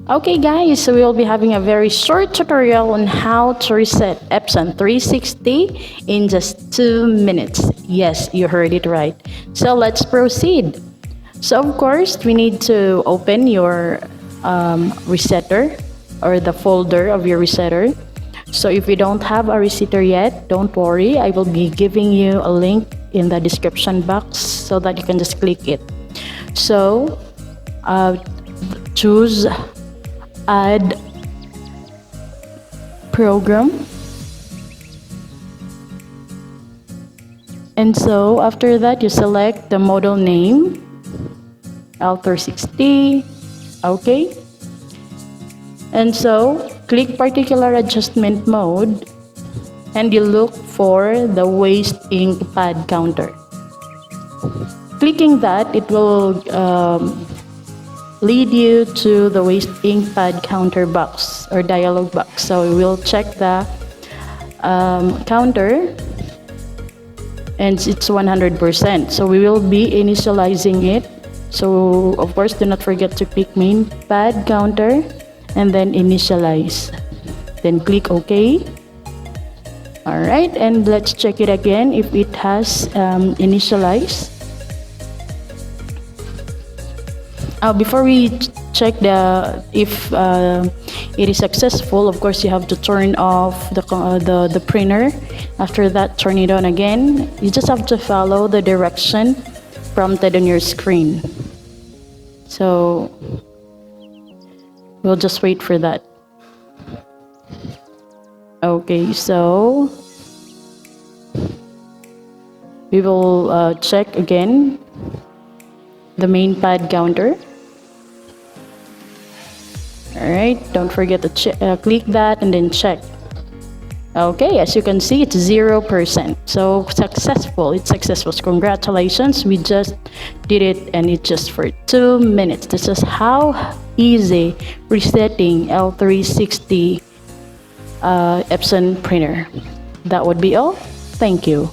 Okay guys, so we'll be having a very short tutorial on how to reset Epson 360 in just 2 minutes. Yes, you heard it right. So let's proceed. So of course, we need to open your resetter or the folder of your resetter. So if you don't have a resetter yet, don't worry. I will be giving you a link in the description box so that you can just click it. So choose add program, and so after that you select the model name L360. Okay, and so click particular adjustment mode and you look for the waste ink pad counter. Clicking that, it will lead you to the waste ink pad counter box or dialog box. So we will check the counter and it's 100%. So we will be initializing it. So of course, do not forget to click main pad counter and then initialize. Then click OK. Alright, and let's check it again if it has initialized. Before we check if it is successful, of course you have to turn off the printer. After that, turn it on again. You just have to follow the direction prompted on your screen. So we'll just wait for that. Okay, so we will check again the main pad counter. Alright, don't forget to click that and then check. Okay, as you can see, it's 0%. So successful, it's successful. So congratulations, we just did it, and it's just for 2 minutes. This is how easy resetting L360 Epson printer. That would be all. Thank you.